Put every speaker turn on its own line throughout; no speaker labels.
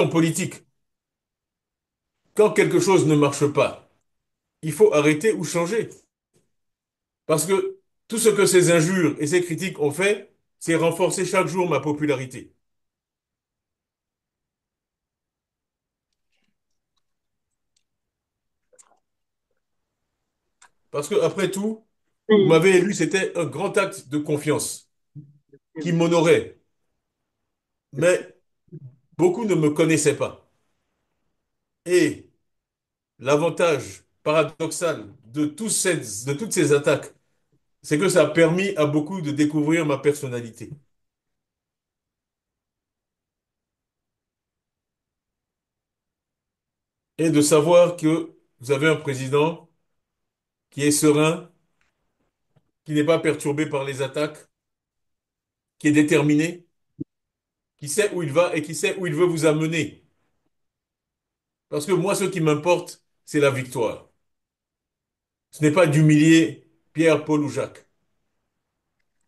en politique. Quand quelque chose ne marche pas, il faut arrêter ou changer. Parce que tout ce que ces injures et ces critiques ont fait, c'est renforcer chaque jour ma popularité. Parce que, après tout, vous
Oui,
m'avez élu, c'était un grand acte de confiance qui m'honorait. Mais beaucoup ne me connaissaient pas. Et l'avantage paradoxal de toutes ces attaques, c'est que ça a permis à beaucoup de découvrir ma personnalité et de savoir que vous avez un président qui est serein, qui n'est pas perturbé par les attaques, qui est déterminé, qui sait où il va et qui sait où il veut vous amener. Parce que moi, ce qui m'importe, c'est la victoire. Ce n'est pas d'humilier Pierre, Paul ou Jacques.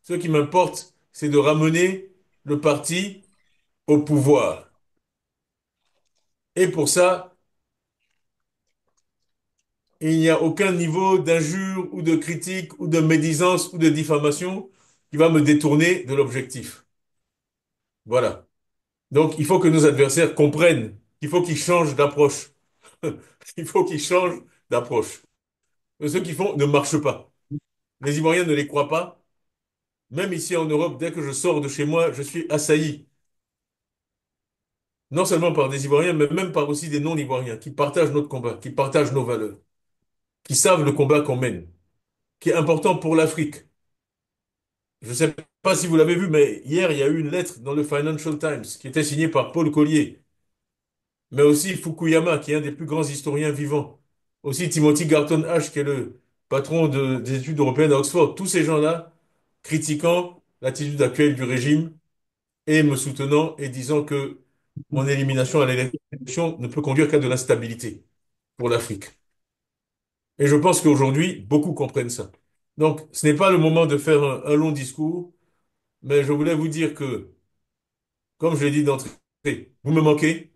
Ce qui m'importe, c'est de ramener le parti au pouvoir. Et pour ça, il n'y a aucun niveau d'injure ou de critique ou de médisance ou de diffamation qui va me détourner de l'objectif. Voilà. Donc, il faut que nos adversaires comprennent qu'il faut qu'ils changent d'approche. Il faut qu'ils changent d'approche. Ce qu'ils font ne marche pas. Les Ivoiriens ne les croient pas. Même ici en Europe, dès que je sors de chez moi, je suis assailli. Non seulement par des Ivoiriens, mais même par aussi des non-Ivoiriens qui partagent notre combat, qui partagent nos valeurs, qui savent le combat qu'on mène, qui est important pour l'Afrique. Je ne sais pas si vous l'avez vu, mais hier, il y a eu une lettre dans le Financial Times qui était signée par Paul Collier, mais aussi Fukuyama, qui est un des plus grands historiens vivants. Aussi Timothy Garton Ash, qui est le patron des études européennes à Oxford. Tous ces gens-là critiquant l'attitude actuelle du régime et me soutenant et disant que mon élimination à l'élection ne peut conduire qu'à de l'instabilité pour l'Afrique. Et je pense qu'aujourd'hui, beaucoup comprennent ça. Donc, ce n'est pas le moment de faire un long discours, mais je voulais vous dire que, comme je l'ai dit d'entrée, vous me manquez.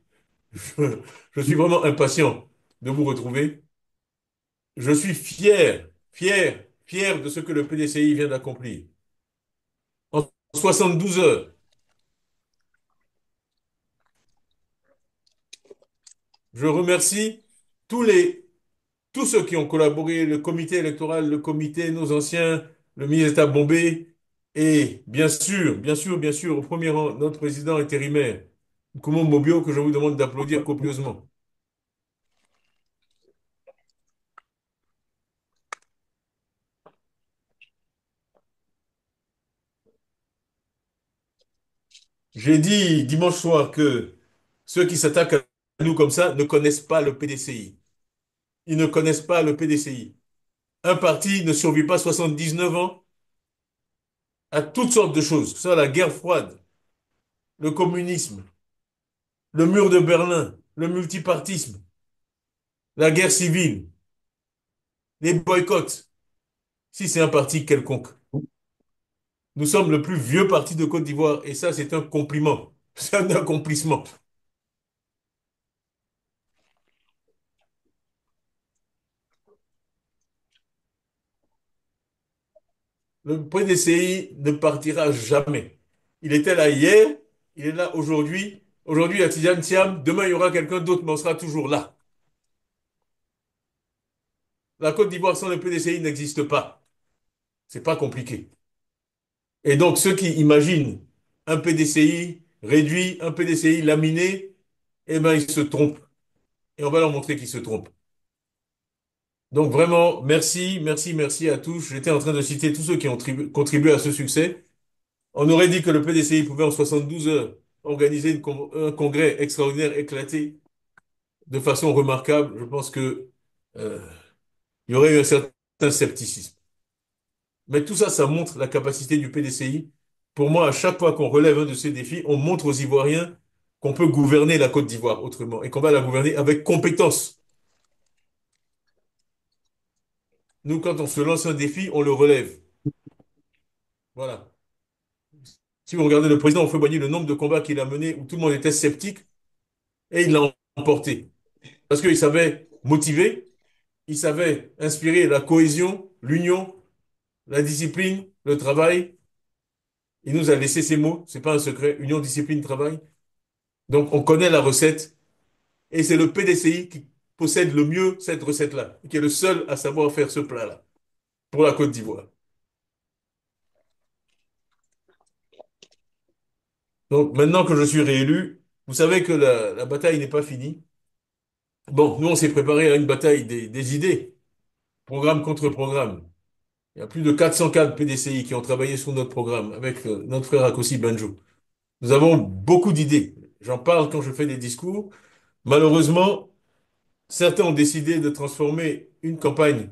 Je, je suis vraiment impatient de vous retrouver. Je suis fier de ce que le PDCI vient d'accomplir. En 72 heures, je remercie tous les tous ceux qui ont collaboré, le comité électoral, le comité, nos anciens, le ministre d'État Bombay, et bien sûr, au premier rang, notre président intérimaire, Nkomo Mobio, que je vous demande d'applaudir copieusement. J'ai dit dimanche soir que ceux qui s'attaquent à nous comme ça ne connaissent pas le PDCI. Ils ne connaissent pas le PDCI. Un parti ne survit pas 79 ans à toutes sortes de choses, que ce soit la guerre froide, le communisme, le mur de Berlin, le multipartisme, la guerre civile, les boycotts, si c'est un parti quelconque. Nous sommes le plus vieux parti de Côte d'Ivoire et ça, c'est un compliment. C'est un accomplissement. Le PDCI ne partira jamais. Il était là hier, il est là aujourd'hui. Aujourd'hui, il y a Tidiane Thiam, demain, il y aura quelqu'un d'autre, mais on sera toujours là. La Côte d'Ivoire sans le PDCI n'existe pas. C'est pas compliqué. Et donc, ceux qui imaginent un PDCI réduit, un PDCI laminé, eh ben, ils se trompent. Et on va leur montrer qu'ils se trompent. Donc vraiment, merci à tous. J'étais en train de citer tous ceux qui ont contribué à ce succès. On aurait dit que le PDCI pouvait en 72 heures organiser un congrès extraordinaire éclaté de façon remarquable. Je pense que euh, il y aurait eu un certain scepticisme. Mais tout ça, ça montre la capacité du PDCI. Pour moi, à chaque fois qu'on relève un de ces défis, on montre aux Ivoiriens qu'on peut gouverner la Côte d'Ivoire autrement et qu'on va la gouverner avec compétence. Nous, quand on se lance un défi, on le relève. Voilà. Si vous regardez le président Houphouët-Boigny, le nombre de combats qu'il a menés où tout le monde était sceptique, Et il l'a emporté. Parce qu'il savait motiver, il savait inspirer la cohésion, l'union, la discipline, le travail. Il nous a laissé ces mots, c'est pas un secret, union, discipline, travail. Donc on connaît la recette et c'est le PDCI qui possède le mieux cette recette-là, qui est le seul à savoir faire ce plat-là pour la Côte d'Ivoire. Donc maintenant que je suis réélu, vous savez que la bataille n'est pas finie. Bon, nous on s'est préparé à une bataille des idées, programme contre programme. Il y a plus de 400 cadres PDCI qui ont travaillé sur notre programme avec notre frère Akossi Banjo. Nous avons beaucoup d'idées. J'en parle quand je fais des discours. Malheureusement, certains ont décidé de transformer une campagne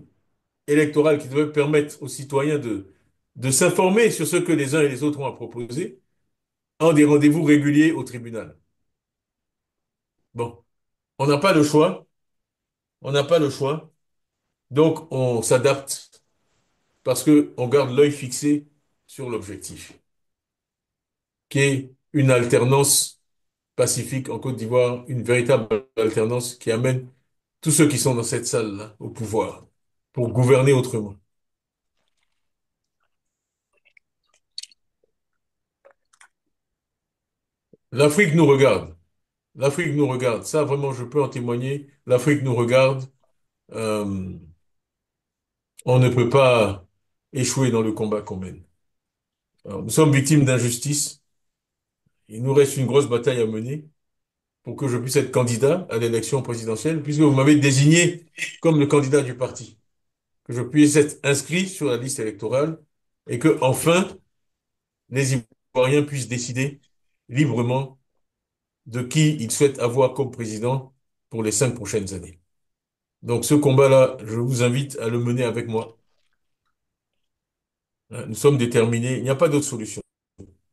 électorale qui devait permettre aux citoyens de s'informer sur ce que les uns et les autres ont à proposer en des rendez-vous réguliers au tribunal. Bon, on n'a pas le choix. On n'a pas le choix. Donc, on s'adapte parce que on garde l'œil fixé sur l'objectif, qui est une alternance pacifique en Côte d'Ivoire, une véritable alternance qui amène tous ceux qui sont dans cette salle-là au pouvoir pour gouverner autrement. L'Afrique nous regarde. L'Afrique nous regarde. Ça, vraiment, je peux en témoigner. L'Afrique nous regarde. Euh, on ne peut pas échouer dans le combat qu'on mène. Alors, nous sommes victimes d'injustice. Il nous reste une grosse bataille à mener pour que je puisse être candidat à l'élection présidentielle, puisque vous m'avez désigné comme le candidat du parti, que je puisse être inscrit sur la liste électorale et que, enfin, les Ivoiriens puissent décider librement de qui ils souhaitent avoir comme président pour les 5 prochaines années. Donc, ce combat-là, je vous invite à le mener avec moi. Hein, nous sommes déterminés. Il n'y a pas d'autre solution.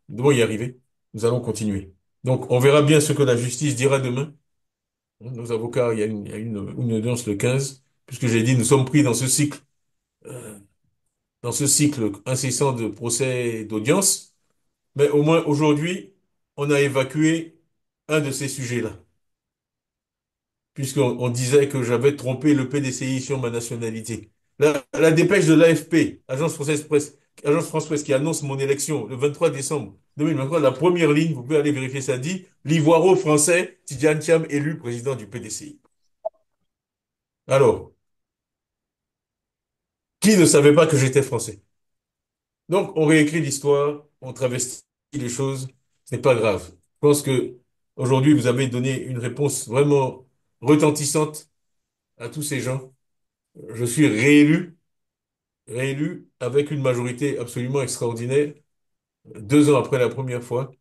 Nous devons y arriver. Nous allons continuer. Donc, on verra bien ce que la justice dira demain. Nos avocats, il y a une audience le 15, puisque j'ai dit, nous sommes pris euh, dans ce cycle incessant de procès et d'audience. Mais au moins, aujourd'hui, on a évacué un de ces sujets-là, puisqu'on disait que j'avais trompé le PDCI sur ma nationalité. La dépêche de l'AFP, Agence France Presse, qui annonce mon élection le 23 décembre 2023, la première ligne, vous pouvez aller vérifier, ça dit, l'Ivoiro-français Tidjane Thiam élu président du PDCI. Alors, qui ne savait pas que j'étais français? Donc, on réécrit l'histoire, on travestit les choses, ce n'est pas grave. Je pense que aujourd'hui, vous avez donné une réponse vraiment retentissante à tous ces gens. Je suis réélu avec une majorité absolument extraordinaire, 2 ans après la première fois.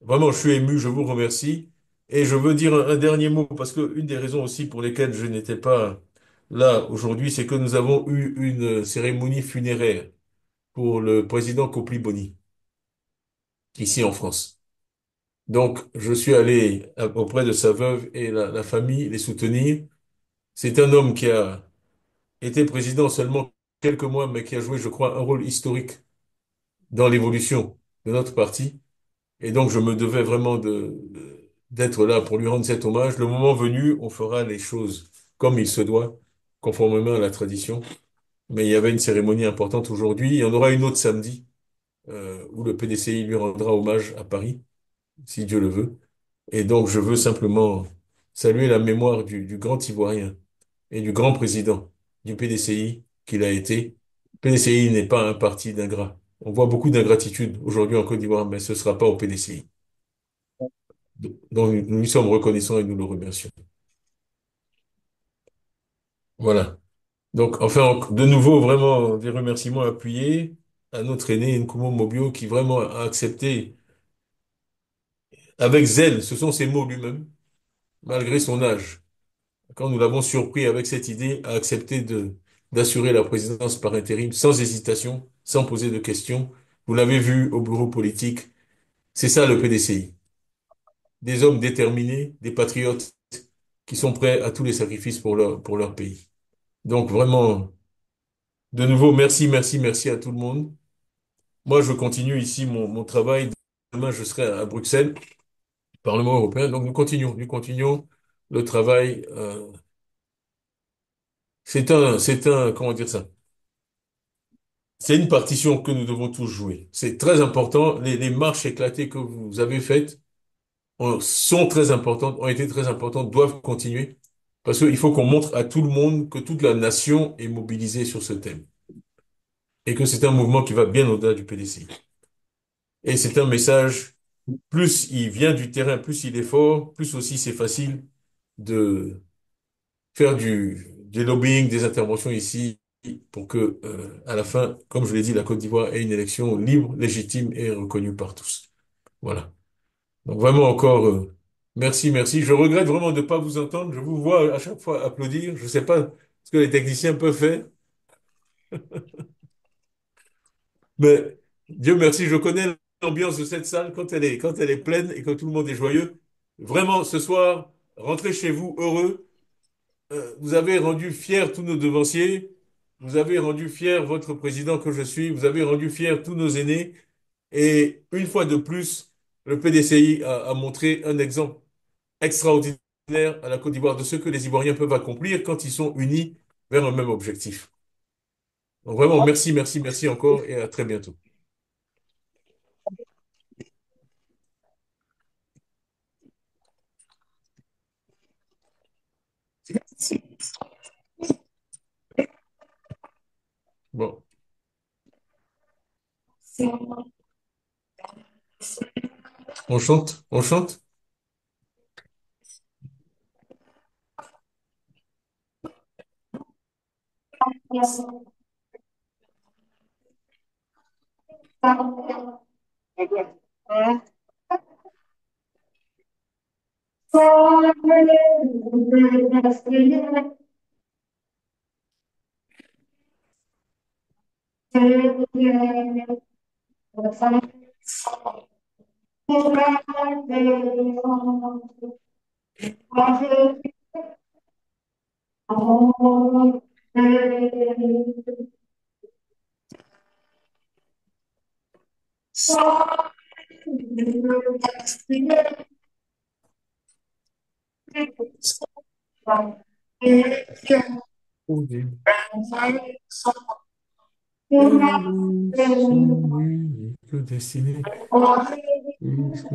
Vraiment, je suis ému, je vous remercie. Et je veux dire un dernier mot, parce que une des raisons aussi pour lesquelles je n'étais pas là aujourd'hui, c'est que nous avons eu une cérémonie funéraire pour le président Kopli Boni, ici en France. Donc, je suis allé auprès de sa veuve et la famille les soutenir. C'est un homme qui a été président seulement quelques mois, mais qui a joué, je crois, un rôle historique dans l'évolution de notre parti. Et donc, je me devais vraiment d'être là pour lui rendre cet hommage. Le moment venu, on fera les choses comme il se doit, conformément à la tradition. Mais il y avait une cérémonie importante aujourd'hui. Il y en aura une autre samedi, où le PDCI lui rendra hommage à Paris, si Dieu le veut. Et donc, je veux simplement saluer la mémoire du grand Ivoirien et du grand président du PDCI qu'il a été. PDCI n'est pas un parti d'ingrats. On voit beaucoup d'ingratitude aujourd'hui en Côte d'Ivoire, mais ce ne sera pas au PDCI. Donc, nous lui sommes reconnaissants et nous le remercions. Voilà. Donc, enfin, de nouveau, vraiment, des remerciements appuyés à notre aîné Nkumo Mobio qui vraiment a accepté avec zèle, ce sont ses mots lui-même, malgré son âge. Quand nous l'avons surpris avec cette idée, à accepter d'assurer la présidence par intérim sans hésitation, sans poser de questions. Vous l'avez vu au bureau politique. C'est ça le PDCI. Des hommes déterminés, des patriotes qui sont prêts à tous les sacrifices pour leur pays. Donc vraiment, de nouveau, merci, merci, merci à tout le monde. Moi, je continue ici mon travail. Demain, je serai à Bruxelles Parlement européen. Donc nous continuons le travail. Comment dire ça? C'est une partition que nous devons tous jouer. C'est très important. Les marches éclatées que vous avez faites sont très importantes, ont été très importantes, doivent continuer. Parce qu'il faut qu'on montre à tout le monde que toute la nation est mobilisée sur ce thème. Et que c'est un mouvement qui va bien au-delà du PDCI. Et c'est un message, plus il vient du terrain, plus il est fort, plus aussi c'est facile de faire des lobbying, des interventions ici pour que, à la fin, comme je l'ai dit, la Côte d'Ivoire ait une élection libre, légitime et reconnue par tous. Voilà. Donc vraiment encore, merci, merci. Je regrette vraiment de ne pas vous entendre. Je vous vois à chaque fois applaudir. Je ne sais pas ce que les techniciens peuvent faire, mais Dieu merci, je connais l'ambiance de cette salle quand elle est pleine et que tout le monde est joyeux. Vraiment, ce soir, rentrez chez vous heureux. Vous avez rendu fiers tous nos devanciers. Vous avez rendu fier votre président que je suis. Vous avez rendu fiers tous nos aînés. Et une fois de plus, le PDCI a montré un exemple extraordinaire à la Côte d'Ivoire de ce que les Ivoiriens peuvent accomplir quand ils sont unis vers un même objectif. Donc vraiment, merci, merci, merci encore et à très bientôt. Bon, on chante, on chante. Oh Dieu. Son unique destinée, puisque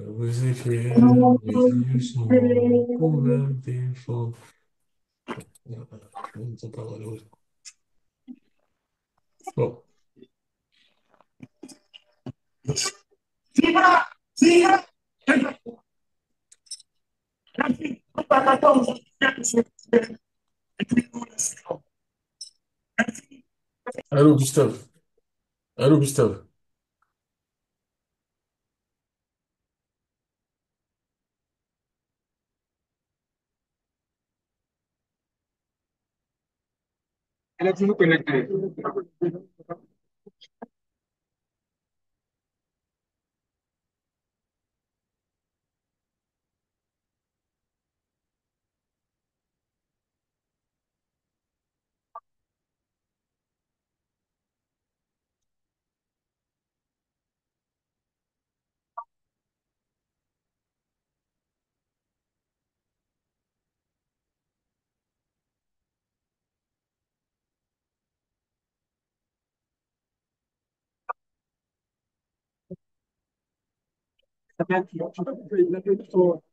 vous êtes fiers, mes yeux sont couverts d'efforts. Je ne sais pas voilà. Bon, allô Gustave, allô Gustave.
Elle a toujours connecté. Ça fait un petit peu.